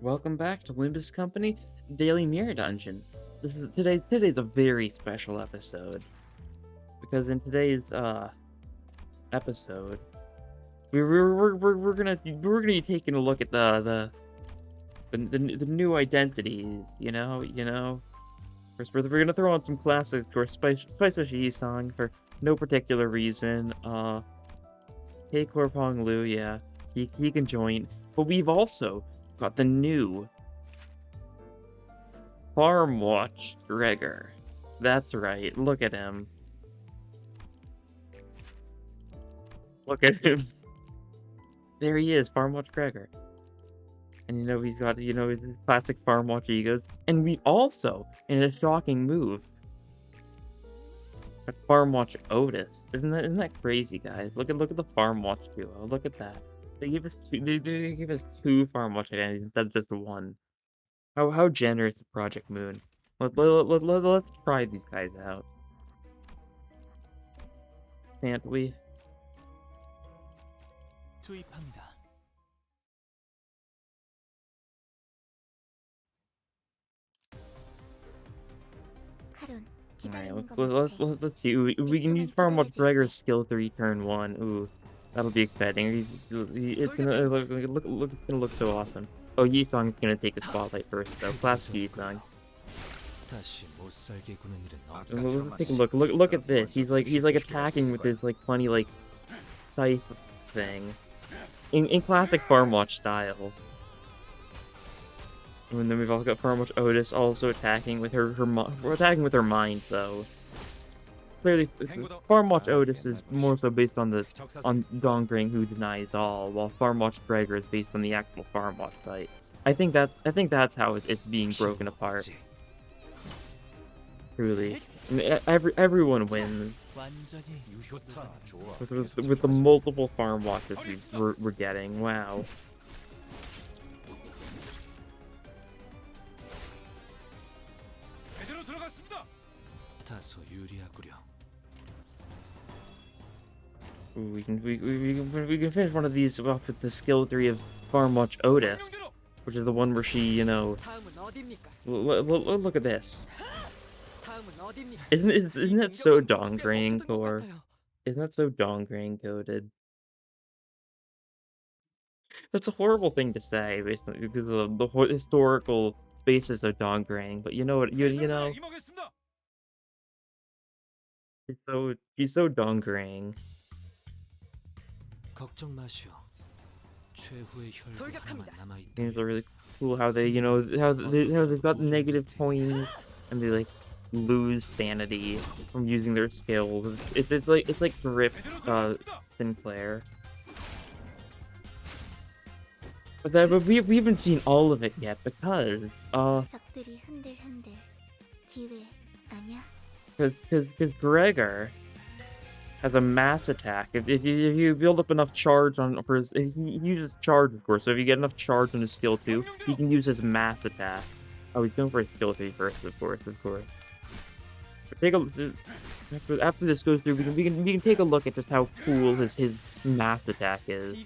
Welcome back to Limbus Company Daily Mirror Dungeon. Today's a very special episode because in today's episode we're gonna be taking a look at the new identities. First, we're gonna throw on some classic or Spice song for no particular reason. Hey Korpong Lu, yeah, he can join, but we've also got the new Farmwatch Gregor. That's right. Look at him. Look at him. There he is, Farmwatch Gregor. And he's got his classic Farmwatch egos. And we also, in a shocking move, got Farmwatch Otis. Isn't that crazy, guys? Look at the Farmwatch duo. Look at that. They gave us two Farmwatch identities instead of just one. How generous is Project Moon? Let's try these guys out. Can't we? 투입합니다. Alright, let's see. We can use Farmwatch Gregor's skill 3 turn 1. Ooh, that'll be exciting. It's gonna look so awesome. Oh, Yi-Song's gonna take the spotlight first, though. Classic Yi-Song. Let's take a look. Look at this. He's like attacking with his funny scythe thing, in classic Farmwatch style. And then we've also got Farmwatch Otis also attacking with her mind though. Clearly, Farmwatch Otis is more so based on Dongring who denies all, while Farmwatch Gregor is based on the actual Farmwatch site. I think that's how it's being broken apart. Truly, everyone wins with the multiple Farmwatches we're getting. Wow. Ooh, we can finish one of these off with the skill 3 of Farmwatch Otis, which is the one where she, look at this. Isn't that so Dongring core? Isn't that so Dongring coded? That's a horrible thing to say, basically, because of the historical basis of Dongring. But you know what? He's so Dongring. Games are really cool how they, how they've got negative points and they lose sanity from using their skills. It's like Drip Sinclair. But we haven't seen all of it yet because Gregor has a mass attack. If you build up enough charge he uses charge, of course. So if you get enough charge on his skill 2, he can use his mass attack. Oh, he's going for his skill 3 first, of course. But after this goes through, we can take a look at just how cool his mass attack is.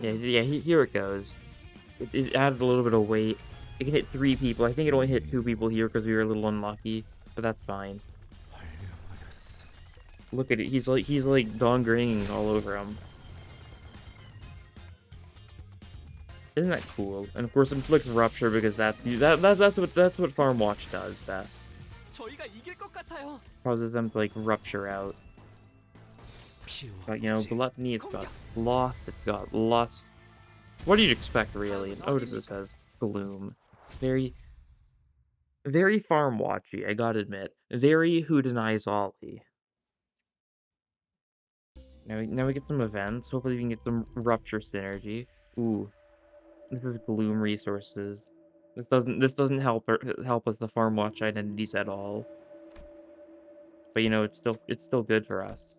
Yeah. Here it goes. It added a little bit of weight. It can hit 3 people. I think it only hit 2 people here because we were a little unlucky, but that's fine. Look at it. He's like Dongring all over him. Isn't that cool? And of course, inflicts Rupture because that's what Farmwatch does. That causes them to Rupture out. But Gluttony. It's got Sloth. It's got Lust. What do you expect, really? And Otis says Gloom. Very Farmwatchy, I gotta admit. Very Who Denies All-y. Now we get some events. Hopefully we can get some Rupture synergy. Ooh, this is Gloom resources. This doesn't help us the Farmwatch identities at all. But it's still good for us.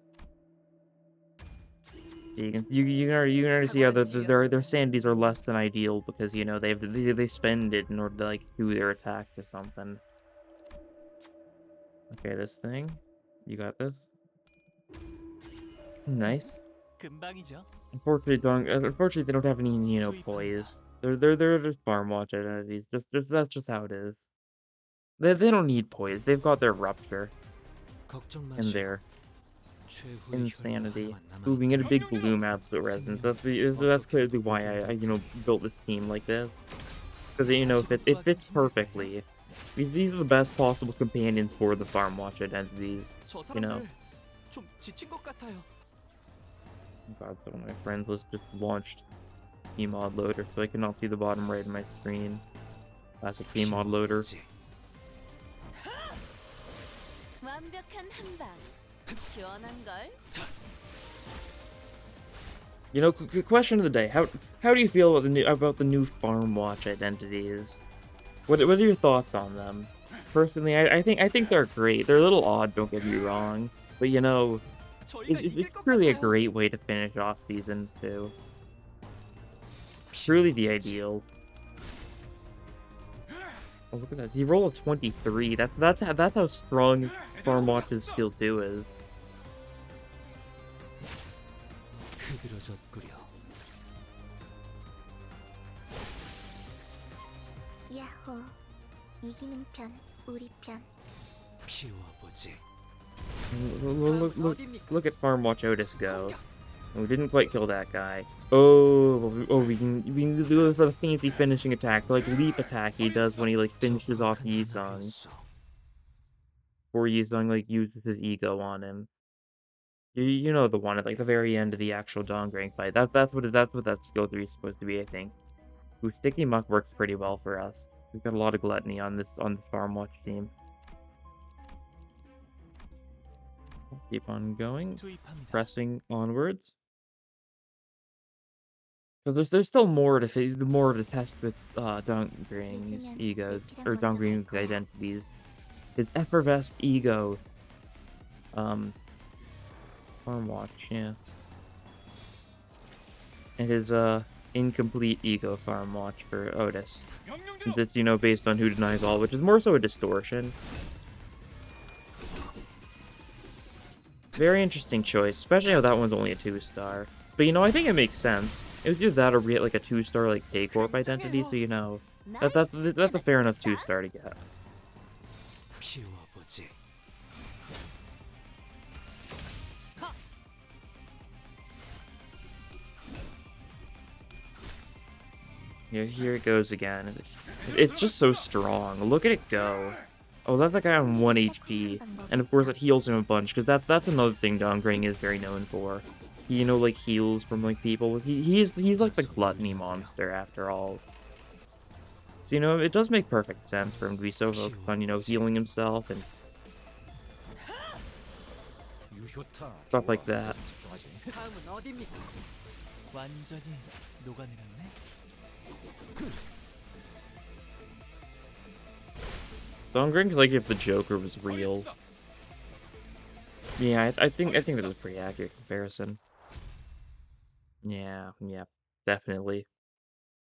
You can already see how their sanities are less than ideal because they spend it in order to do their attacks or something. Okay, this thing. You got this. Nice. Unfortunately, they don't have any, poise. They're just Farmwatch identities. Just that's just how it is. They don't need poise. They've got their Rupture 걱정 and 마시오. their 최후의 혈도 insanity. 하나만 남아 Ooh, we can get a 있다. big Bloom Absolute Resonance. That's clearly why I built this team like this. Because, it fits perfectly. These are the best possible companions for the Farmwatch identities, 저 you know? 사람들 좀 지친 것 같아요. God, so one of my friends was just launched Mod Loader, so I cannot see the bottom right of my screen. Classic Mod Loader. 완벽한 한방. 시원한 걸. Question of the day: How do you feel about the new Farmwatch identities? What are your thoughts on them? Personally, I think they're great. They're a little odd, don't get me wrong, but 저희가 이길 it's 것 truly a 같아요. great way to finish off season 2. Truly the ideal. Oh, look at that. He rolled a 23. That's how strong Farmwatch's skill 2 is. 흐드러졌구려. 야호. 이기는 편, 우리 편. 피워보지. Look at Farmwatch Otis go. We didn't quite kill that guy. Oh, we can do it for the fancy finishing attack, like leap attack he does when he finishes off Yisung. Before Yisung uses his ego on him. You know the one at the very end of the actual Dongring fight. That's what that skill 3 is supposed to be, I think. Ooh, Sticky Muck works pretty well for us. We've got a lot of gluttony on this Farmwatch team. Keep on going, pressing onwards. Because there's still more to test with Dongring's egos or Dongring's identities. His effervescent ego. Farmwatch, yeah. And his incomplete ego Farmwatch for Otis. That's based on who denies all, which is more so a distortion. Very interesting choice, especially how that one's only a 2-star. But I think it makes sense. It was either that or we get a 2-star K-Corp identity, so that's a fair enough 2-star to get. 피워보지. Here it goes again. It's just so strong. Look at it go. Oh, that's the guy on 1 HP, and of course it heals him a bunch, because that's another thing Dongring is very known for. He, heals from people. He's like the gluttony monster after all. So it does make perfect sense for him to be so focused on healing himself and stuff like that. 다음은 어디입니까? 완전히 녹아내렸네. Dongring's like if the Joker was real. Yeah, I think that is a pretty accurate comparison. Yeah, definitely.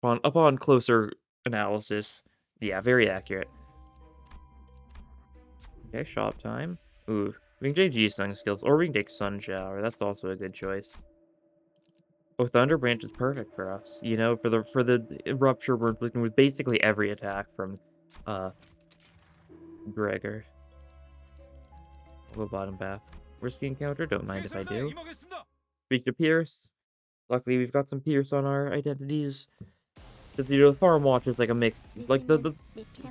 Upon closer analysis, yeah, very accurate. Okay, shop time. Ooh, we can take Ji-Sung skills, or we can take Sun Shower. That's also a good choice. Oh, Thunder Branch is perfect for us. For the Rupture, we're looking with basically every attack from Gregor. We'll go bottom path. Risky encounter, don't mind if I do. Speak to Pierce. Luckily, we've got some Pierce on our identities. Because, the Farmwatch is like a mix. Like, the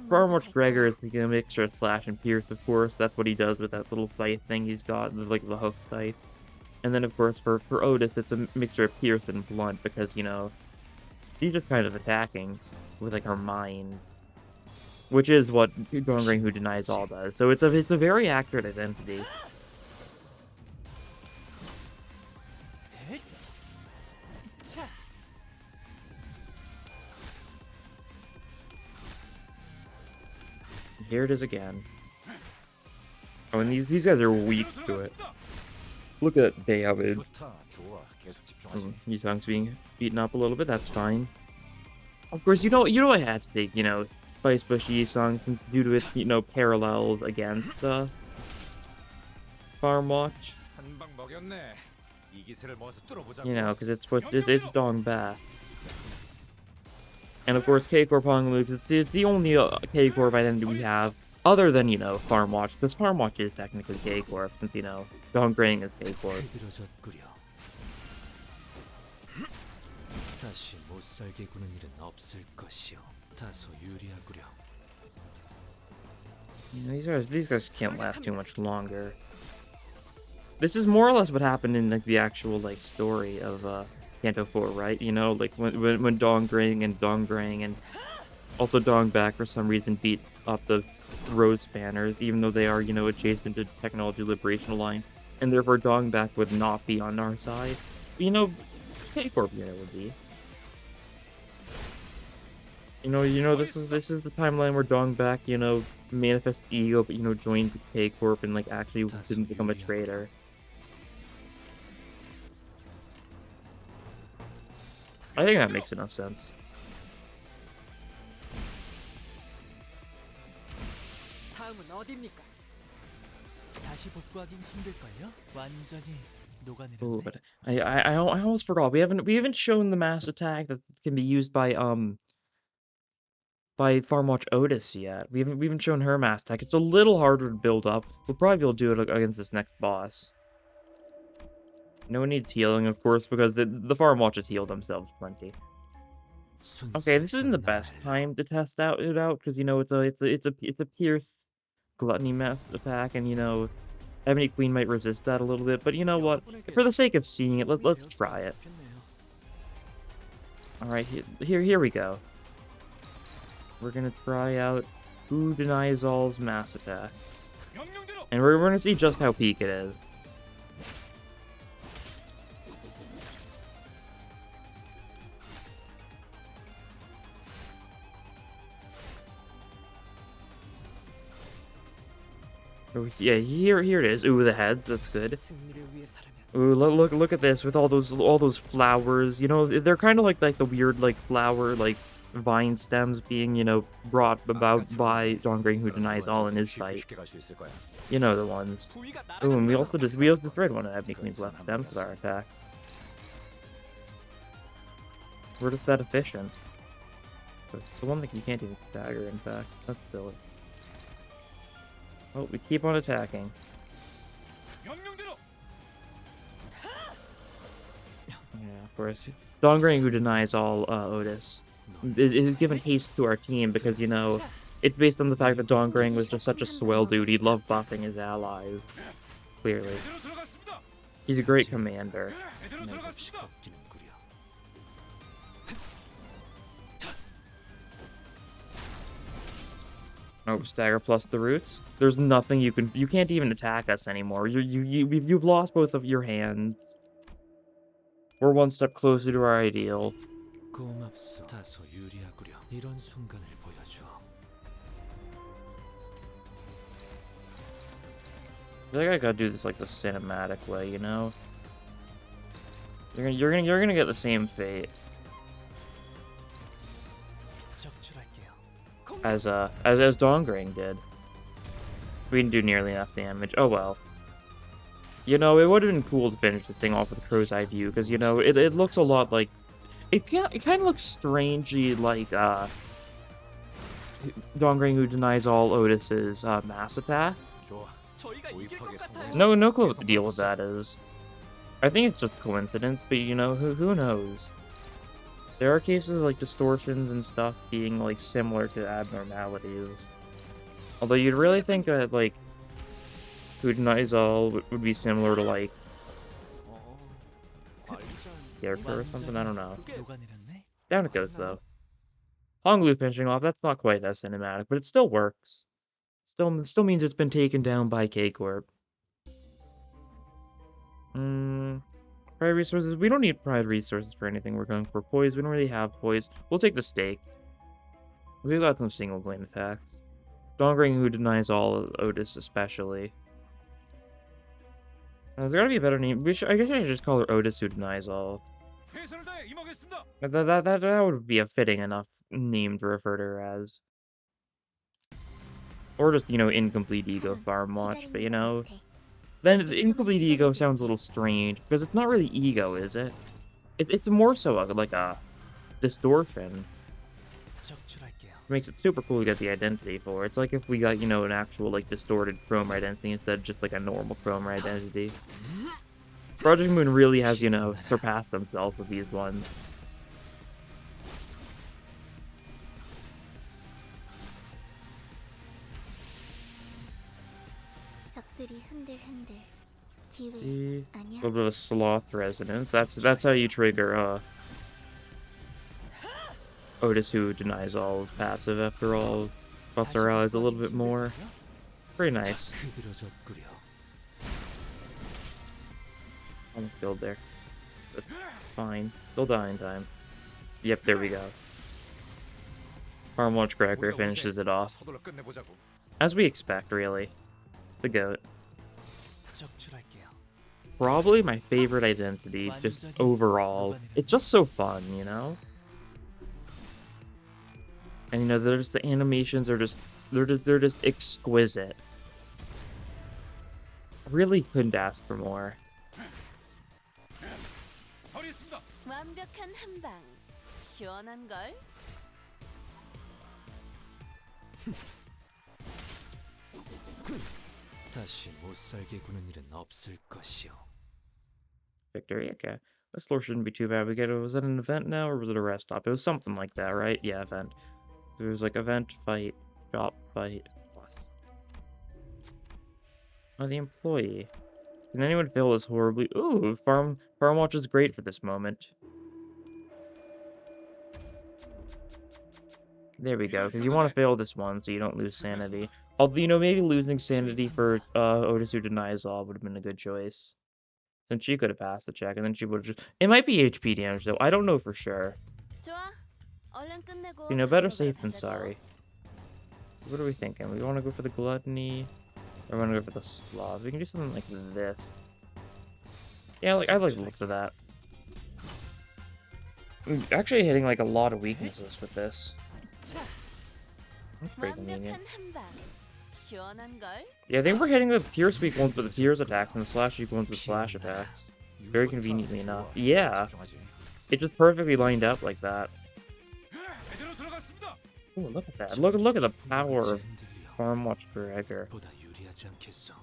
Farmwatch Gregor is like a mixture of Slash and Pierce, of course. That's what he does with that little scythe thing he's got, the hook scythe. And then, of course, for Otis, it's a mixture of Pierce and Blunt, because, she's just kind of attacking with, her mind. Which is what Dongring Who Denies All does. So it's a very accurate identity. Here it is again. Oh, and these guys are weak to it. Look at David. Yusung's being beaten up a little bit, that's fine. Of course, I had to take, Spice Bush Yisung, since due to its, parallels against, Farmwatch. Because it's Dong Bath. And of course, K-Corp Hong Lu, 'cause it's the only K-Corp identity we have, other than, you know, Farmwatch, because Farmwatch is technically K-Corp, since, you know, Dong Grang is K-Corp. 흐드러졌구려. 다시 못 살게 구는 일은 없을 것이요. 다소 유리하구려. You know, these guys can't last too much longer. This is more or less what happened in like the actual like story of Kanto 4, right? You know, like when Dong Grang and also Dong Back for some reason beat up the Road Spanners, even though they are, you know, adjacent to Technology Liberation Line, and therefore Dong Back would not be on our side. But, you know, K-Corp unit would be. You know, this is the timeline where Dong Back, you know, manifests ego, but, you know, joined K-Corp and like actually didn't become a traitor. I think that makes enough sense. 다음은 어디입니까? 다시 복구하긴 힘들걸요? 완전히 Ooh, 녹아내렸네. but I almost forgot. We haven't shown the mass attack that can be used by Farmwatch Otis yet. We haven't shown her mass attack. It's a little harder to build up. We'll probably be able to do it against this next boss. No one needs healing, of course, because the Farmwatches heal themselves plenty. Okay, this isn't the best time to test it out because, you know, it's a Pierce Gluttony mass attack, and, you know, Ebony Queen might resist that a little bit, but you know what? For the sake of seeing it, let's try it. Alright, here we go. We're gonna try out Who Denies All's mass attack. And we're gonna see just how peak it is. Oh, yeah, here it is. Ooh, the heads, that's good. 승리를 위해서라면 Ooh, look at this with all those flowers. You know, they're kind of like the weird like flower like vine stems being, you know, brought about by Dong Grang Who Denies All in his fight. You know the ones. 부위가 Ooh, and we 날아갔어요. also destroyed one of Ebony Queen's left stems with our attack. We're just that efficient. It's the one that you can't even stagger, in fact. That's silly. Oh, we keep on attacking. Yeah, of course. Dong Grang Who Denies All Otis is given haste to our team because, you know, it's based on the fact that Dong Grang was just such a swell dude. He loved buffing his allies. Clearly. He's a great commander. 맥없이 꺾이는구려. Oh, stagger plus the roots. There's nothing you can't even attack us anymore. You've lost both of your hands. We're one step closer to our ideal. 고맙소. 다소 유리하구려. 이런 순간을 보여줘. I think I gotta do this like the cinematic way, you know? You're gonna get the same fate 적출할게요. as Dong Grang did. We didn't do nearly enough damage. Oh well. You know, it would have been cool to finish this thing off with a crow's eye view, because, you know, it looks a lot like... It kind of looks strangely like, Dong Grang Who Denies All Otis's, mass attack. 좋아. 저희가 이길 것 같아요. No clue what the deal with that is. I think it's just coincidence, but, you know, who knows? There are cases of, like, distortions and stuff being, like, similar to abnormalities. Although you'd really think that, like, Who Denies All would be similar to, like, character or something, I don't know. 녹아내렸네. Down it goes, though. Honglu finishing off, that's not quite as cinematic, but it still works. Still means it's been taken down by K-Corp. Pride resources, we don't need pride resources for anything we're going for. Poise, we don't really have poise. We'll take the stake. We've got some single blade attacks. Dong Grang Who Denies All, Otis especially. There's gotta be a better name. I guess I should just call her Otis Who Denies All. That would be a fitting enough name to refer to her as. Or just, you know, Incomplete Ego Farmwatch, but, you know... Then the Incomplete Ego sounds a little strange, because it's not really ego, is it? It's more so like a distortion. 적출할게요. Makes it super cool to get the identity for. It's like if we got, you know, an actual, like, distorted Chrome identity instead of just, like, a normal Chrome identity. Project Moon really has, you know, surpassed themselves with these ones. 적들이 흔들흔들. 기회 See? A 아니야? little bit of sloth resonance. That's how you trigger, Otis, who denies all of passive after all. Buffs our allies a little bit more. Pretty nice. 휘두르졌구려. Almost killed there. That's fine. Still dying time. Yep, there we go. Farmwatch Gregor finishes it off. As we expect, really. The GOAT. 적출할게요. Probably my favorite identity, just overall. It's just so fun, you know? And you know, there's the animations are just they're just exquisite. Really couldn't ask for more. 완벽한 한 방. 시원한 걸. 다시 못 살게 구는 일은 없을 것이요. Victory, okay. This floor shouldn't be too bad. Was it an event now or was it a rest stop? It was something like that, right? Yeah, event. There was like event, fight, shop, fight, plus. Oh, the employee. Can anyone fail this horribly? Ooh, Farmwatch is great for this moment. There we go, because you want to fail this one so you don't lose sanity. Although, you know, maybe losing sanity for Otis who denies all would have been a good choice. Then she could have passed the check, and then she would have just... It might be HP damage, though. I don't know for sure. 좋아. 얼른 끝내고 You know, better 감옥으로 safe than 가자고. sorry. What are we thinking? We want to go for the gluttony, or we want to go for the sloth? We can do something like this. Yeah, like I like the look of that. I'm actually hitting like a lot of weaknesses with this. That's pretty convenient. 완벽한 한 방. 시원한 걸. Yeah, I think we're hitting the pierce weak ones with the pierce attacks and the slash weak ones with slash attacks. Very conveniently enough. Yeah, it just perfectly lined up like that. Ooh, look at that. Look at the power of Farmwatch Gregor. 보다 유리하지 않겠어.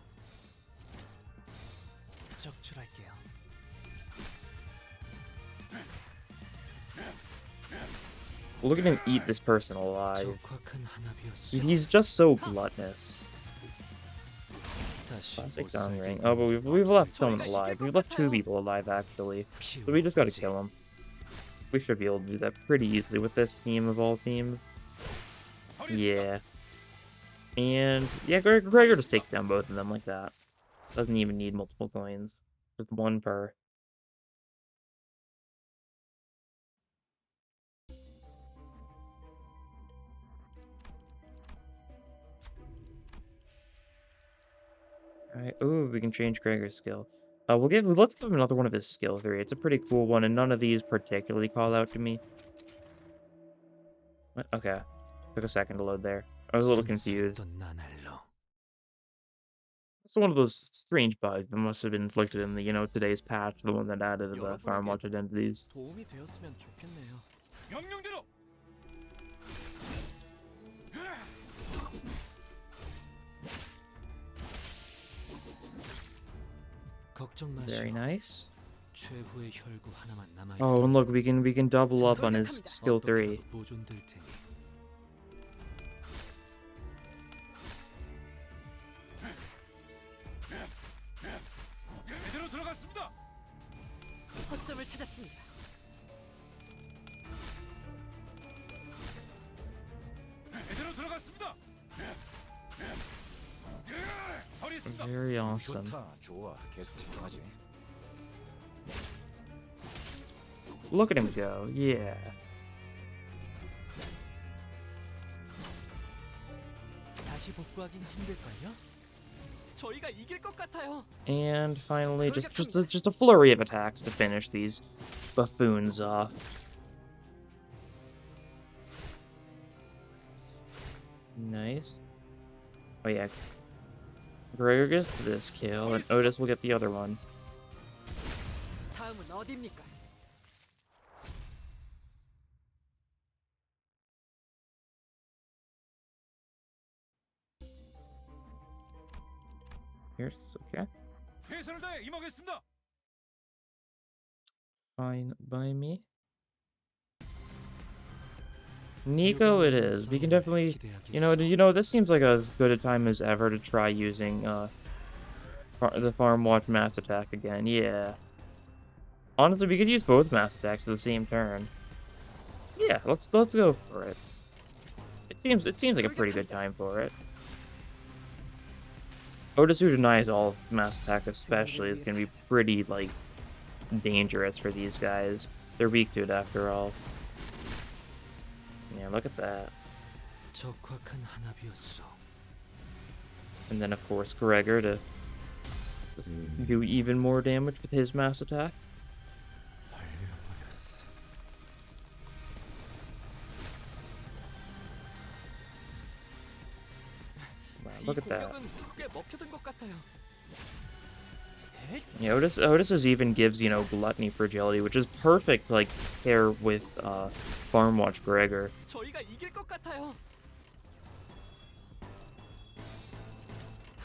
적출할게요. Look at him eat this person alive. 적확한 한압이었어. He's just so gluttonous. 다시 Classic 못 down 살게 ring. 구는 Oh, but 일은 we've left 없을 someone 것이요. alive. We've left two people alive actually. So we just gotta kill him. We should be able to do that pretty easily with this team of all teams. Yeah. And yeah, Gregor just takes down both of them like that. Doesn't even need multiple coins. Just one per. Alright, ooh, we can change Gregor's skill. Let's give him another one of his skill 3. It's a pretty cool one, and none of these particularly call out to me. What? Okay. Took a second to load there. I was a little confused. 순수했던 나날로. It's one of those strange bugs that must have been inflicted in the, you know, today's patch, the one that added the Farmwatch identities. 도움이 되었으면 좋겠네요. 명령대로. 걱정 Very 마시오. nice. 최후의 혈구 하나만 남아. Oh, and look, we can double up on his skill 3. 보존될 테니. 제대로 들어갔습니다. 허점을 찾았습니다. 제대로 들어갔습니다. 버리겠습니다. Very awesome. 좋아. 계속 집중하지. Look at him go. Yeah. 다시 복구하긴 힘들걸요? 저희가 이길 것 같아요. And finally, just a flurry of attacks to finish these buffoons off. Nice. Oh yeah. Gregor gets this kill, and Otis will get the other one. 다음은 어디입니까? Here's okay. 최선을 다해 임하겠습니다. Fine by me. Nico it is. We can definitely, this seems like as good a time as ever to try using the Farmwatch mass attack again. Yeah. Honestly, we could use both mass attacks at the same turn. Yeah, let's go for it. It seems like a pretty good time for it. Otis who denies all of mass attack especially is gonna be pretty like dangerous for these guys. They're weak to it after all. Yeah, look at that. 적확한 한압이었어. And then of course Gregor to do even more damage with his mass attack. 발려버렸어. Wow, look at that. 꽤 먹혀든 것 같아요. Yeah, Otis even gives, gluttony fragility, which is perfect like pair with Farmwatch Gregor. 저희가 이길 것 같아요.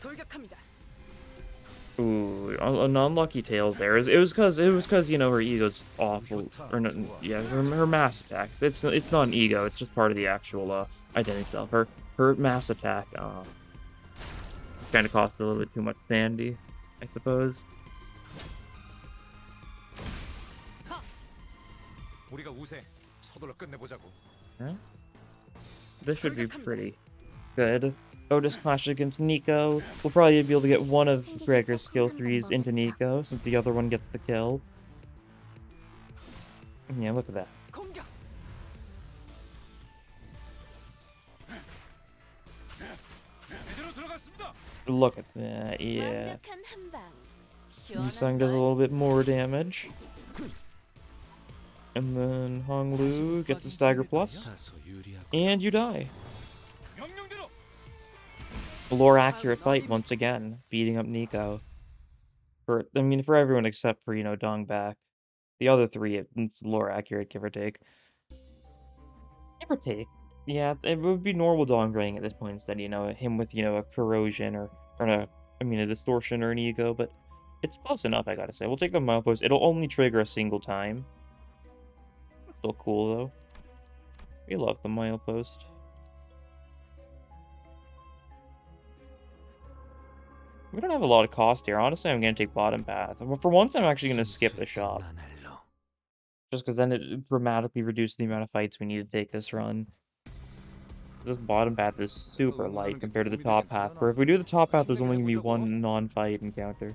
돌격합니다. Ooh, an unlucky tails there. It was cause her ego's awful, or no, yeah, her mass attack. It's not an ego. It's just part of the actual identity itself. Her mass attack kind of cost a little bit too much sandy, I suppose. 우리가 우세. 서둘러 끝내보자고. Huh? This should be pretty good. Otis clashes against Nico. We'll probably be able to get one of Gregor's skill 3s into Nico, since the other one gets the kill. Yeah, look at that. 공격. 제대로 들어갔습니다. Look at that, yeah. 완벽한 한 방. Yisung does a little bit more damage. And then Honglu gets a stagger plus. 다소 유리하고. And you die. 명령대로. Lore accurate fight once again, beating up Nico. For everyone except for, Dongback. The other three, it's lore accurate, give or take. Give or take. Yeah, it would be normal Dongraying at this point instead, him with, a corrosion or a distortion or an ego, but it's close enough, I gotta say. We'll take the milepost. It'll only trigger a single time. Still cool, though. We love the milepost. We don't have a lot of cost here. Honestly, I'm going to take bottom path. For once, I'm actually going to skip the shop. Just because then it dramatically reduces the amount of fights we need to take this run. This bottom path is super light compared to the top path. Where if we do the top path, there's only going to be one non-fight encounter.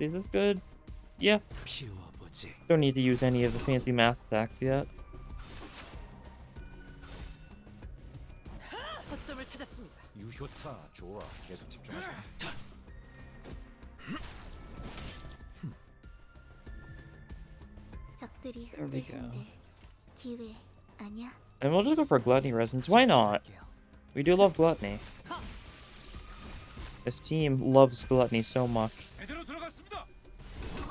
Is this good? Yeah. Don't need to use any of the fancy mass attacks yet. 거점을 찾았습니다. 유효타 좋아. 계속 집중하자. 적들이 There we go. 흔들흔들 기회 아니야? And we'll just go for Gluttony Resonance. Why not? We do love Gluttony. This team loves Gluttony so much. 제대로 들어갔습니다.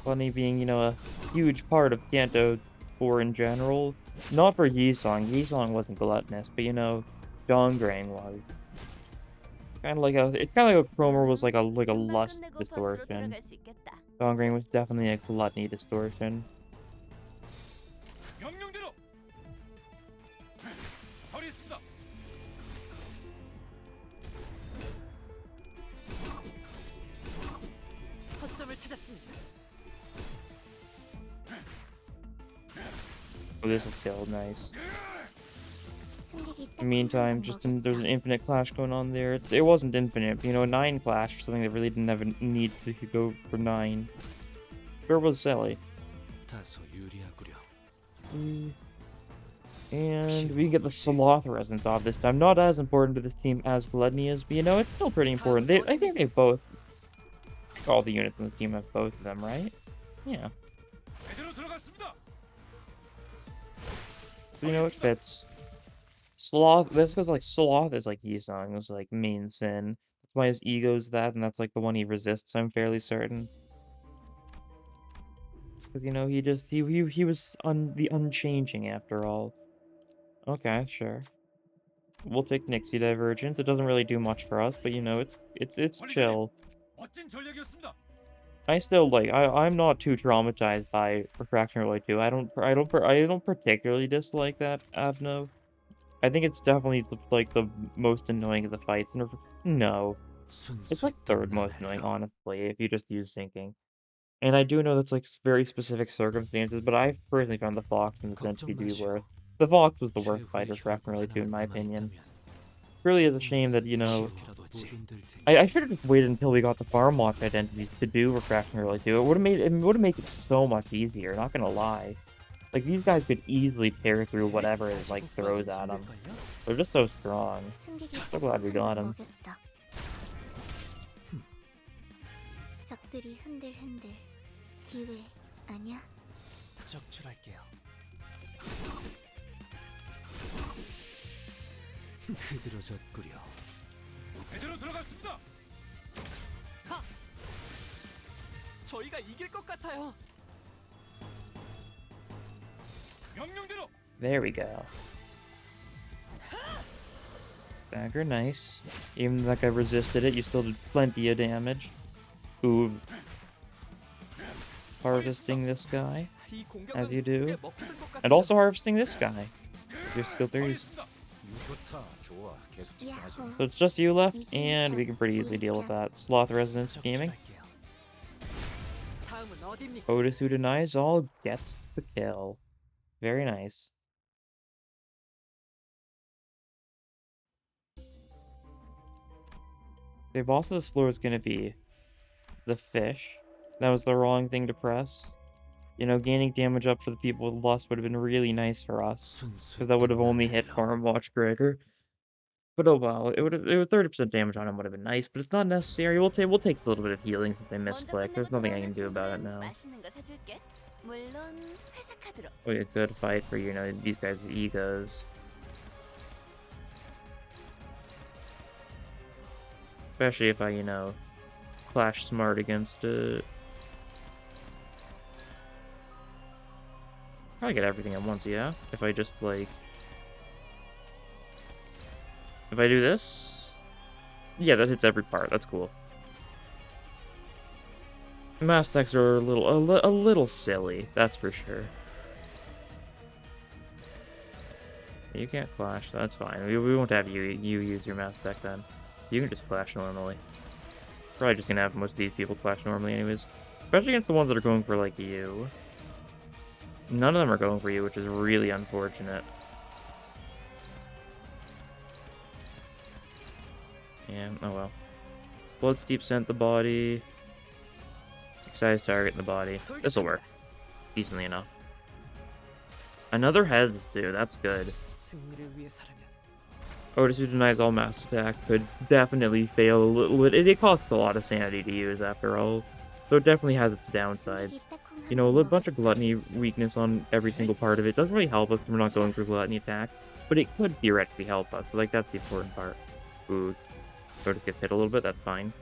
Gluttony being, a huge part of Kanto 4 in general. Not for Yisung. Yisung wasn't gluttonous, but Dongrang was. It's kind of like a Cromer was like a lust 끝내고 버스로 distortion. 들어갈 수 있겠다. Dongrang was definitely a gluttony distortion. 명령대로. 발휘했습니다. 거점을 찾았습니다. Oh, this will kill. Nice. 승객이 In the meantime, there's an infinite clash going on there. It wasn't infinite, but, a 9 clash for something that really didn't have a need to go for 9. Sure was silly. 다소 유리하구려. And we get the Sloth Resonance off this time. Not as important to this team as Gluttony is, but it's still pretty important. I think they both... All the units in the team have both of them, right? Yeah. 제대로 들어갔습니다. It fits. Sloth, that's because, Sloth is, Yisung's, main sin. That's why his ego's that, and that's, the one he resists, I'm fairly certain. Because, he was the unchanging after all. Okay, sure. We'll take Nixie Divergence. It doesn't really do much for us, but you know, it's chill. 멋진 전략이었습니다. I still like I'm not too traumatized by Refraction Relay 2. I don't particularly dislike that Abno. I think it's definitely like the most annoying of the fights. And no, it's like third most annoying, honestly, if you just use syncing. And I do know that's like very specific circumstances, but I personally found the Fox and the Centipede to be worse. The Fox was the worst fight of Refraction Relay 2 in my opinion. Really is a shame that, you know, I should have just waited until we got the Farmwatch identities to do Refraction Relay 2. It would have made it so much easier, not gonna lie. Like, these guys could easily tear through whatever it, like, throws at them. They're just so strong. 숨기기 So glad we got him. 먹였어. 적들이 흔들흔들. 기회 아니야? 적출할게요. 흐드러졌구려. 제대로 들어갔습니다. 저희가 이길 것 같아요. 명령대로. There we go. Dagger, nice. Even though that guy resisted it, you still did plenty of damage. Ooh. Harvesting this guy, as you do. And also harvesting this guy. Your skill 3s. 좋다. 좋아. 계속 집중하지. So it's just you left, and we can pretty easily deal with that. Sloth Resonance Gaming. 다음은 어디입니까? Otis, who denies all, gets the kill. Very nice. The boss of this floor is going to be the fish. That was the wrong thing to press. You know, gaining damage up for the people with lust would have been really nice for us, because that would have only hit Farmwatch Gregor. But oh well, it would 30% damage on him would have been nice, but it's not necessary. We'll take a little bit of healing since I misclicked. There's nothing I can do about it now. 맛있는 거 사줄게. 물론 회사 카드로. Oh yeah, good fight for, you know, these guys' egos. Especially if I, you know, clash smart against it. Probably get everything at once, yeah? If I just, like... If I do this... Yeah, that hits every part, that's cool. Mass attacks are a little silly, that's for sure. You can't clash, that's fine. We won't have you use your mass attack then. You can just clash normally. Probably just gonna have most of these people clash normally anyways. Especially against the ones that are going for, like, you. None of them are going for you, which is really unfortunate. Yeah, oh well. Blood Steep sent the body. Excise target in the body. This'll work. Decently enough. Another heads too, that's good. 승리를 위해서라면. Otis, who denies all mass attack, could definitely fail a little bit. It costs a lot of sanity to use after all. So it definitely has its downside. You know, a little bunch of gluttony weakness on every single part of it doesn't really help us if we're not going for gluttony attack, but it could theoretically help us. So, like, that's the important part. Ooh, sort of gets hit a little bit, that's fine.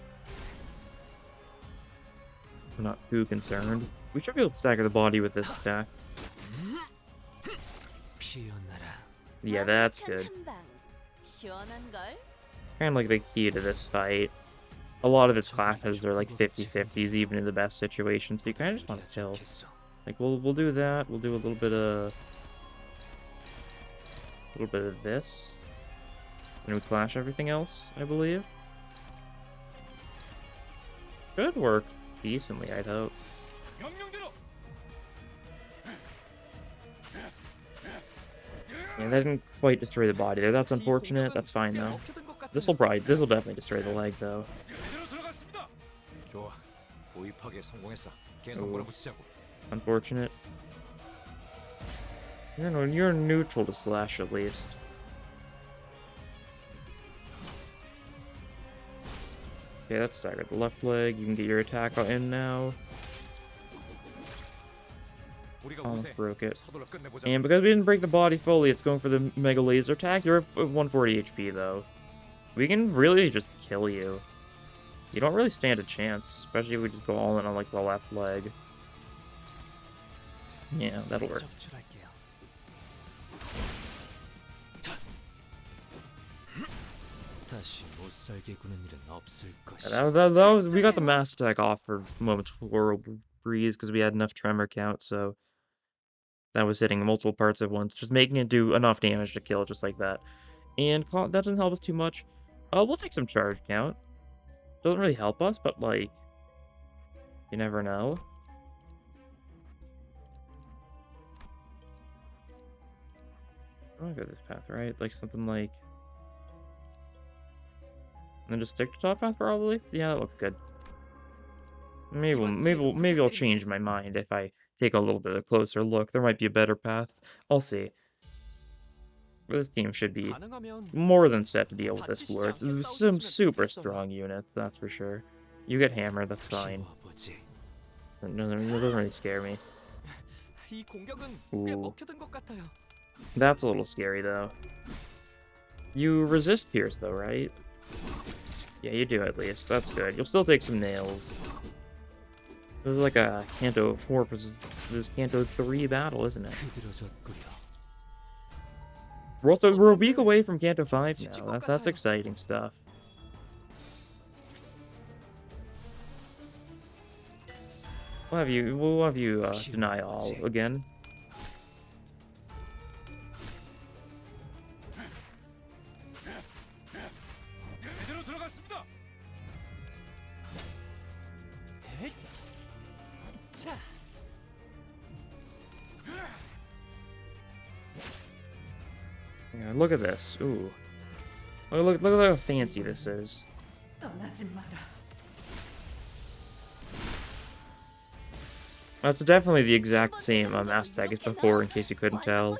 We're not too concerned. We should be able to stagger the body with this attack. Yeah, that's good. Kind of like the key to this fight. A lot of its classes are like 50-50s, even in the best situations, so you kind of just want to kill. Like, we'll do that. We'll do a little bit of this. And we clash everything else, I believe. Should work decently, I'd hope. Yeah, that didn't quite destroy the body there. That's unfortunate. That's fine though. This'll definitely destroy the leg though. 좋아. 보입하게 성공했어. 계속 몰아붙이자고. Unfortunate. You're neutral to slash at least. Okay, that's staggered the left leg. You can get your attack in now. Almost broke it. And because we didn't break the body fully, it's going for the Mega Laser attack. You're at 140 HP though. We can really just kill you. You don't really stand a chance, especially if we just go all in on like the left leg. Yeah, that'll work. 다시 못 살게 구는 일은 없을 것이야. That was, we got the mass attack off for momental breeze because we had enough tremor count, so that was hitting multiple parts at once, just making it do enough damage to kill just like that. And that doesn't help us too much. We'll take some charge count. Doesn't really help us, but like, you never know. I'm gonna go this path, right? Like something like, and then just stick to top path probably. Yeah, that looks good. Maybe I'll change my mind if I take a little bit of a closer look. There might be a better path. I'll see. But this team should be 가능하면 more than set to deal with this lord. Some super strong units, that's for sure. You get hammered, that's fine. 키워보지. It doesn't really scare me. 이 공격은 Ooh. 꽤 먹혀든 것 같아요. That's a little scary though. You resist pierce though, right? Yeah, you do at least. That's good. You'll still take some nails. This is like a Kanto 4 versus this Kanto 3 battle, isn't it? 흐드러졌구려. We're a week away from Kanto 5 now. That's exciting stuff. We'll have you deny all again. 제대로 들어갔습니다. 자, Yeah, look at this. Ooh. Look at how fancy this is. 떠나지 마라. That's definitely the exact same mass attack as before, in case you couldn't tell.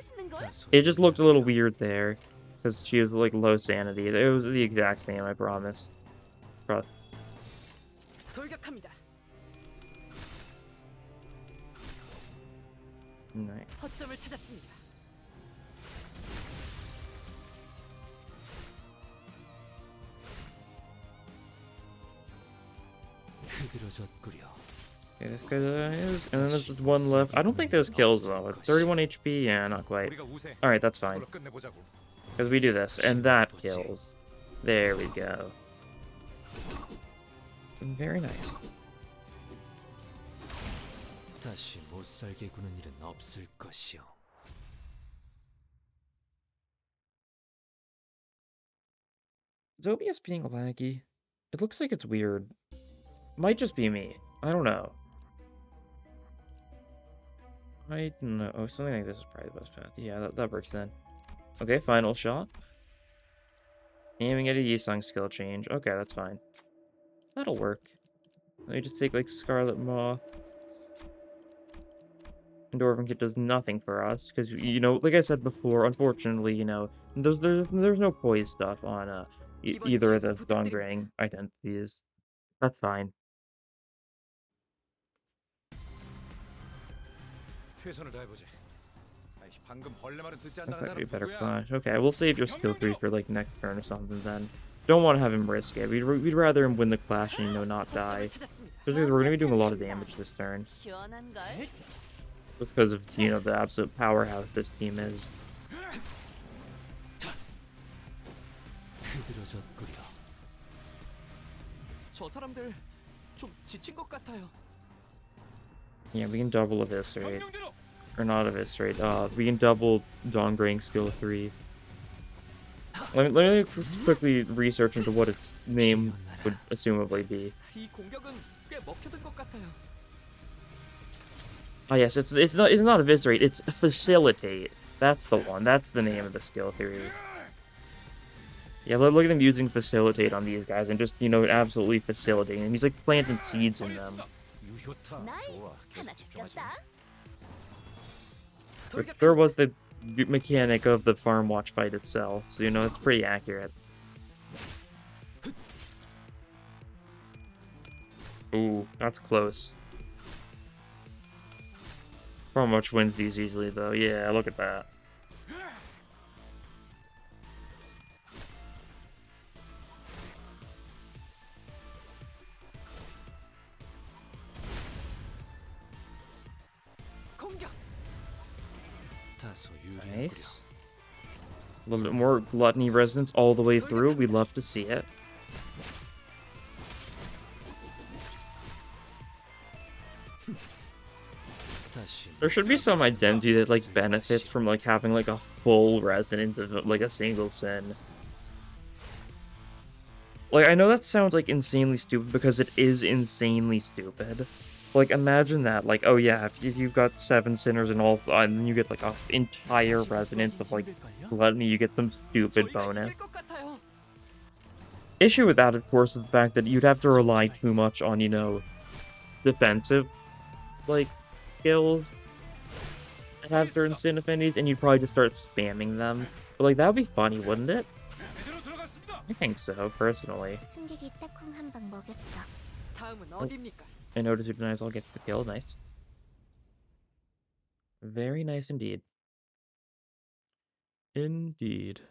It just looked a little weird there, because she was like low sanity. It was the exact same, I promise. Trust. 돌격합니다. Nice. 허점을 찾았습니다. 흐드러졌구려. Okay, this guy is, and then there's just one left. I don't think this kills though. At 31 HP, yeah, not quite. 우리가 우세. Alright, that's fine. 이걸로 끝내보자고. Because we do this, and that kills. There we go. Very nice. 다시 못 살게 구는 일은 없을 것이요. Is OBS being laggy? It looks like it's weird. Might just be me. I don't know. I don't know. Oh, something like this is probably the best path. Yeah, that works then. Okay, final shot. Aiming at a Yisung skill change. Okay, that's fine. That'll work. Let me just take like Scarlet Moth. And Dwarven Kit does nothing for us because, you know, like I said before, unfortunately, you know, there's no poise stuff on either of the Dongrang identities. That's fine. 최선을 다해보지. 아이, 방금 벌레 말은 듣지 I 않는 thought you 사람 better 누구야? flash. Okay, we'll save your skill 3 for like next turn or something then. Don't want to have him risk it. We'd rather him win the clash and, you know, not die. 허점을 찾았습니다. Just because we're gonna be doing a lot of damage this turn. 시원한걸? Just because of, you know, the absolute powerhouse this team is. 흐드러졌구려. 저 사람들 좀 지친 것 같아요. Yeah, we can double Eviscerate. 명령대로. Or not Eviscerate. We can double Dongrang skill 3. Let me quickly research into what its name would assumably be. 이 공격은 꽤 먹혀든 것 같아요. Ah, yes, it's not Eviscerate. It's Facilitate. That's the one. That's the name of the skill 3. Yeah, look at him using Facilitate on these guys and just, you know, absolutely facilitating them. He's like planting seeds in them. 유효타. 나이스. 좋아. 하나 계속 집중하지. 잡혔다. But there was the mechanic of the Farmwatch fight itself, so, you know, it's pretty accurate. Ooh, that's close. Farmwatch wins these easily, though. Yeah, look at that. 다소 유리하구려. Nice. A little bit more gluttony resonance all the way through. We'd love to see it. There should be some identity that like benefits from like having like a full resonance of like a single sin. Like, I know that sounds like insanely stupid because it is insanely stupid. Like, imagine that. Like, oh yeah, if you've got 7 sinners and all, and then you get like a entire resonance of like gluttony, you get some stupid bonus. Issue with that, of course, is the fact that you'd have to rely too much on, you know, defensive, like, skills that have certain sin affinities, and you'd probably just start spamming them. But like, that would be funny, wouldn't it? I think so, personally. 승객이 딱콩 한 방 먹였어. 다음은 어디입니까? And Otis who denies all gets the kill. Nice. Very nice indeed. Indeed.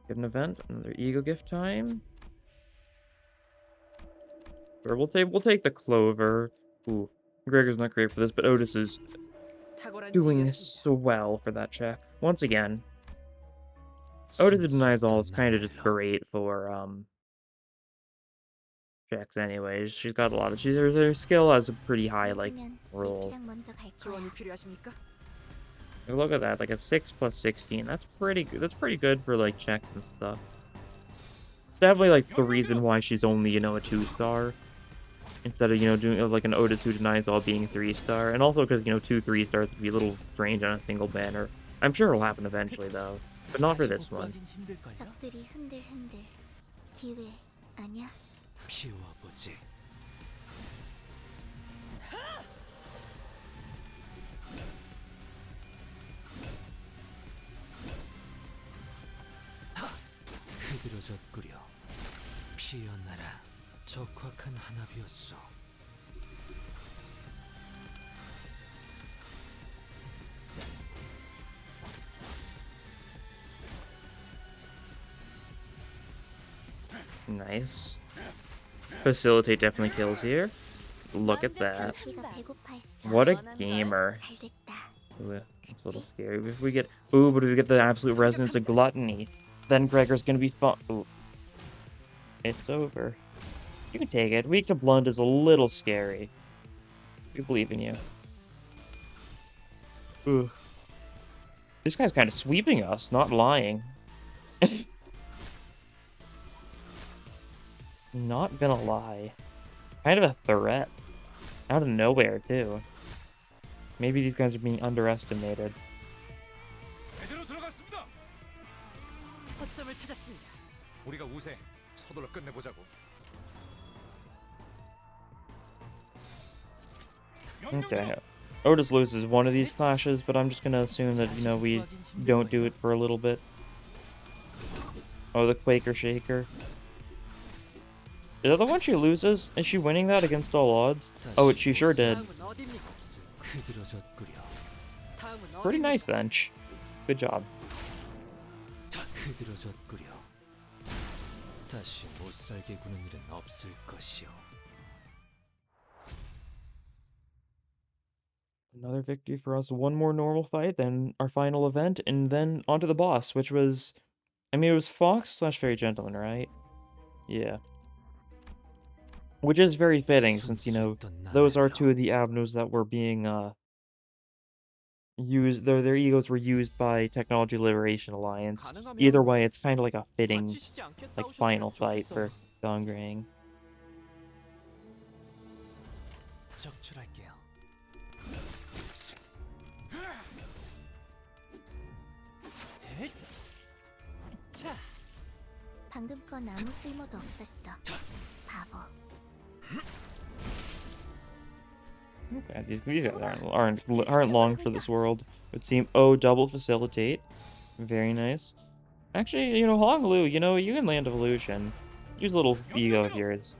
Get an event, another ego gift time. Sure, we'll take the clover. Ooh, Gregor's not great for this, but Otis is 탁월한 doing 지휘였습니다. so well for that check. Once again, Otis who denies all is kind of just great for checks anyways. She's got a lot of her skill has a pretty high like 늦으면 roll. 내키랑 먼저 갈 거야. 조언이 필요하십니까? Look at that, like a 6 plus 16. That's pretty good. That's pretty good for like checks and stuff. Definitely like the reason why she's only, you know, a 2-star instead of, you know, doing like an Otis who denies all being 3-star, and also because, you know, 2 3-stars would be a little strange on a single banner. I'm sure it'll happen eventually though, but not for this one. 적들이 흔들흔들. 기회 아니야? 피워보지. 흐드러졌구려. 피어나라. 적확한 한압이었어. Nice. Facilitate definitely kills here. Look at that. 피가 배고파했어. What a gamer. 잘 됐다. Ooh, it's a little scary. If we get but if we get the absolute resonance of gluttony, then Gregor's gonna be fun. Ooh. It's over. You can take it. Weak to blunt is a little scary. We believe in you. Ooh. This guy's kind of sweeping us, not lying. Not gonna lie. Kind of a threat. Out of nowhere, too. Maybe these guys are being underestimated. 허점을 찾았습니다. 우리가 우세. 서둘러 끝내보자고. Okay. Otis loses one of these clashes, but I'm just gonna assume that, you know, we don't do it for a little bit. Oh, the Quaker Shaker. Is that the one she loses? Is she winning that against all odds? Oh, she sure did. 다음은 어디입니까? 흐드러졌구려. 다음은 Pretty 어디입니까? nice then. Good job. 흐드러졌구려. 다시 못살게 구는 일은 없을 것이오. Another victory for us. One more normal fight, then our final event, and then onto the boss, which was... I mean, it was Fox slash Fairy Gentleman, right? Yeah. Which is very fitting, since, you know, those are two of the avenues that were being, used... Their egos were used by Technology Liberation Alliance. Either way, it's kind of like a fitting, 다치시지 않게 like, 싸우셨으면 final fight 좋겠어요. for Dongrang. 적출할게요. 자, 방금 건 아무 쓸모도 없었어. 바보. Okay, these guys aren't long for this world. It would seem. Oh, double facilitate. Very nice. Actually, you know, Honglu, you know, you can land evolution. Use a little ego of yours.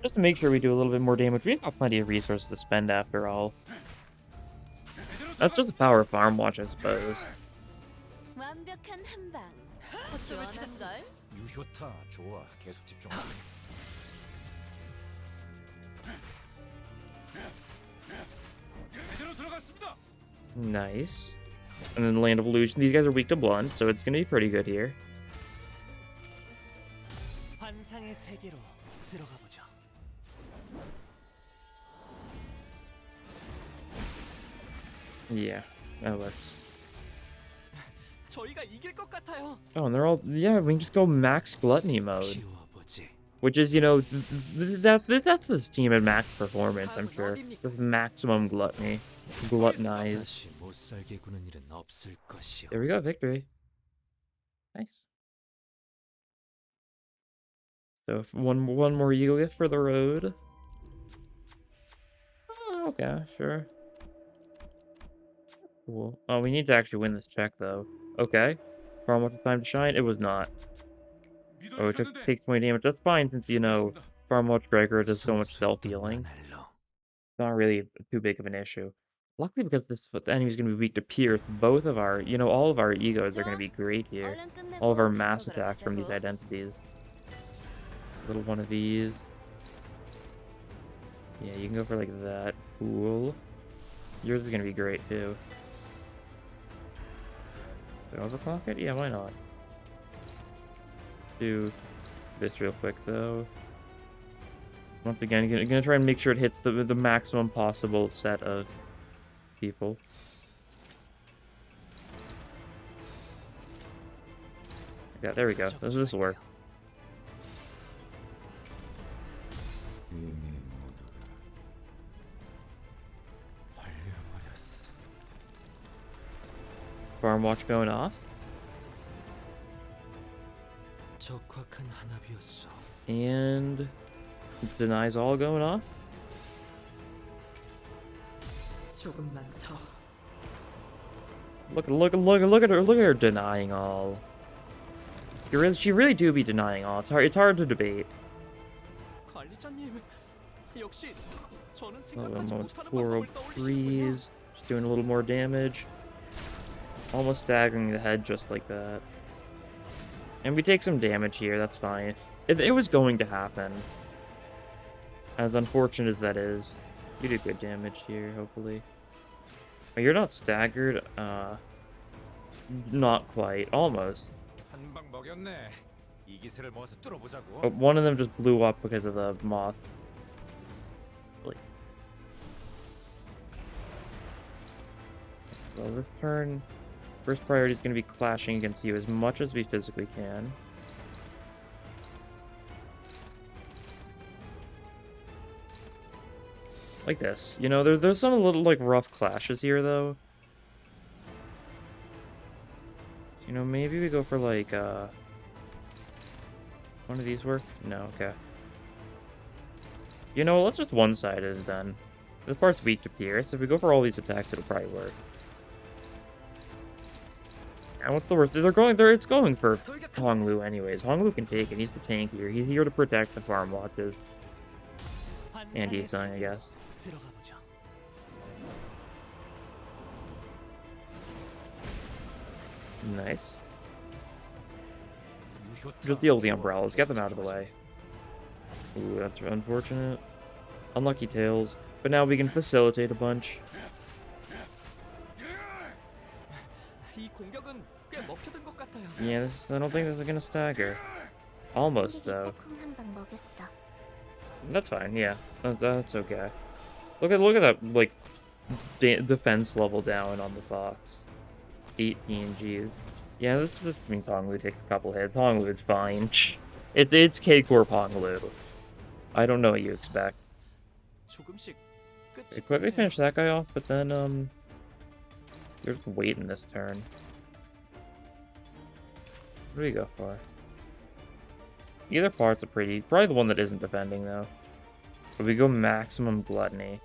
Just to make sure we do a little bit more damage. We've got plenty of resources to spend after all. That's just the power of Farmwatch, I suppose. 완벽한 한 방. 허점을 찾았어요. 유효타 좋아. 계속 집중하자. Nice. And then Land of Illusion. These guys are weak to blunt, so it's gonna be pretty good here. 환상의 세계로 들어가 보죠. Yeah, that works. 저희가 이길 것 같아요. Oh, and they're all, yeah, we can just go max gluttony mode. 키워보지. Which is, you know, that's his team at max performance, I'm sure. With maximum gluttony. Gluttonize. 다시 못 살게 구는 일은 없을 것이요. There we go, victory. Nice. So one more ego gift for the road. Oh, okay, sure. Cool. Oh, we need to actually win this check though. Okay. Farmwatch time to shine. It was not. Oh, it took 6 point damage. That's fine since, you know, Farmwatch Gregor does so much self-healing. It's not really too big of an issue. Luckily, because this enemy is going to be weak to Pierce, both of our, you know, all of our egos are going to be great here. All of our mass attacks from these identities. Little one of these. Yeah, you can go for like that. Cool. Yours is going to be great too. Did I overclock it? Yeah, why not? Do this real quick though. Once again, gonna try and make sure it hits the maximum possible set of people. Yeah, there we go. This will work. Farmwatch going off. 적확한 한압이었어. And denies all going off. 조금만 더. Look at her denying all. She really do be denying all. It's hard to debate. 관리자님, 역시 저는 Oh, 생각하지 almost 못하는 Floral 방법을 떠올리시는군요. Breeze. Just doing a little more damage. Almost staggering the head just like that. And we take some damage here, that's fine. It was going to happen. As unfortunate as that is. You did good damage here, hopefully. Oh, you're not staggered? Not quite. Almost. 한방 먹였네. 이 기세를 모아서 뚫어보자고. But one of them just blew up because of the moth. So this turn, first priority is going to be clashing against you as much as we physically can. Like this. You know, there's some little, like, rough clashes here, though. You know, maybe we go for, like, one of these work? No, okay. You know, let's just one-side it then. This part's weak to Pierce. If we go for all these attacks, it'll probably work. And what's the worst? It's going for Honglu anyways. Honglu can take it. He's the tank here. He's here to protect the farm watches. And he's dying, I guess. 들어가 보죠. Nice. Just deal with the umbrellas. Get them out of the way. Ooh, that's unfortunate. Unlucky tails. But now we can facilitate a bunch. 이 공격은 꽤 먹혀든 것 같아요. Yeah, I don't think this is gonna stagger. Almost, 승객이 though. 딱콩 한방 먹였어. That's fine, yeah. That's okay. Look at that, like, defense level down on the Fox. 18 Gs. Yeah, this just means Honglu takes a couple hits. Honglu's fine. It's K-Corp Honglu. I don't know what you expect. 조금씩 We 끝이 quickly 보여요. finish that guy off, but then, we're just waiting this turn. What do we go for? Either part's probably the one that isn't defending, though. But we go maximum gluttony.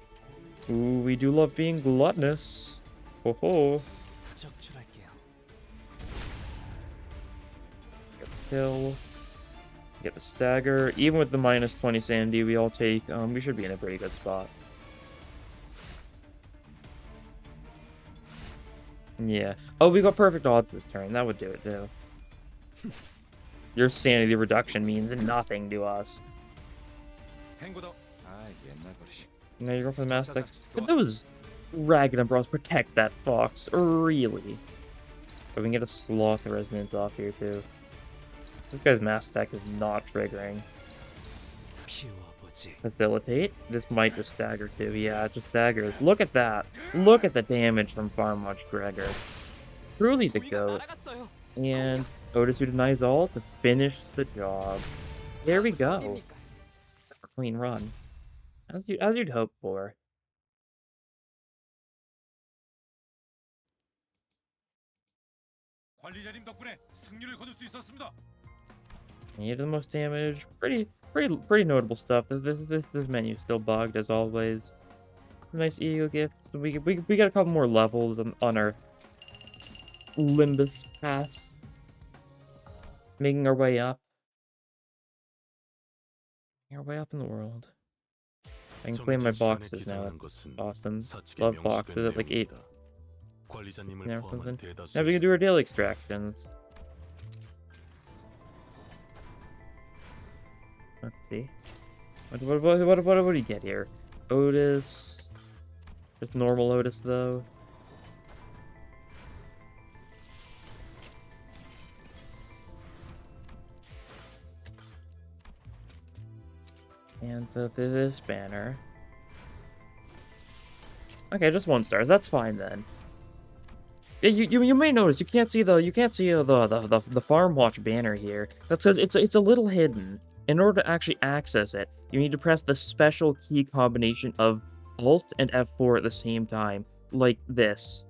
Ooh, we do love being gluttonous. Ho ho. 적출할게요. Get the kill. Get the stagger. Even with the minus 20 sanity we all take, we should be in a pretty good spot. Yeah. Oh, we got perfect odds this turn. That would do it, too. Your sanity reduction means nothing to us. 탱고도. 아, 옛날 버릇이. Now you're going for the mass attacks. But those Ragged Umbrellas, protect that fox. Really? But we can get a Sloth Resonance off here, too. This guy's Mass Attack is not triggering. Facilitate. This might just stagger, too. Yeah, it just staggers. Look at that. Look at the damage from Farmwatch Gregor. Truly the GOAT. And Otis who denies all to finish the job. There we go. A clean run. As you'd hope for. 관리자님 덕분에 승리를 거둘 수 있었습니다. You did the most damage. Pretty notable stuff. This menu's still bugged as always. Nice ego gifts. We got a couple more levels on our Limbus pass. Making our way up. Making our way up in the world. I can claim my boxes now. Awesome. Love boxes at like 8. Now something. Now we can do our daily extractions. Let's see. What do you get here? Otis. Just normal Otis though. And this banner. Okay, just 1 stars. That's fine then. Yeah, you may notice you can't see the Farmwatch banner here. That's because it's a little hidden. In order to actually access it, you need to press the special key combination of Alt and F4 at the same time, like this.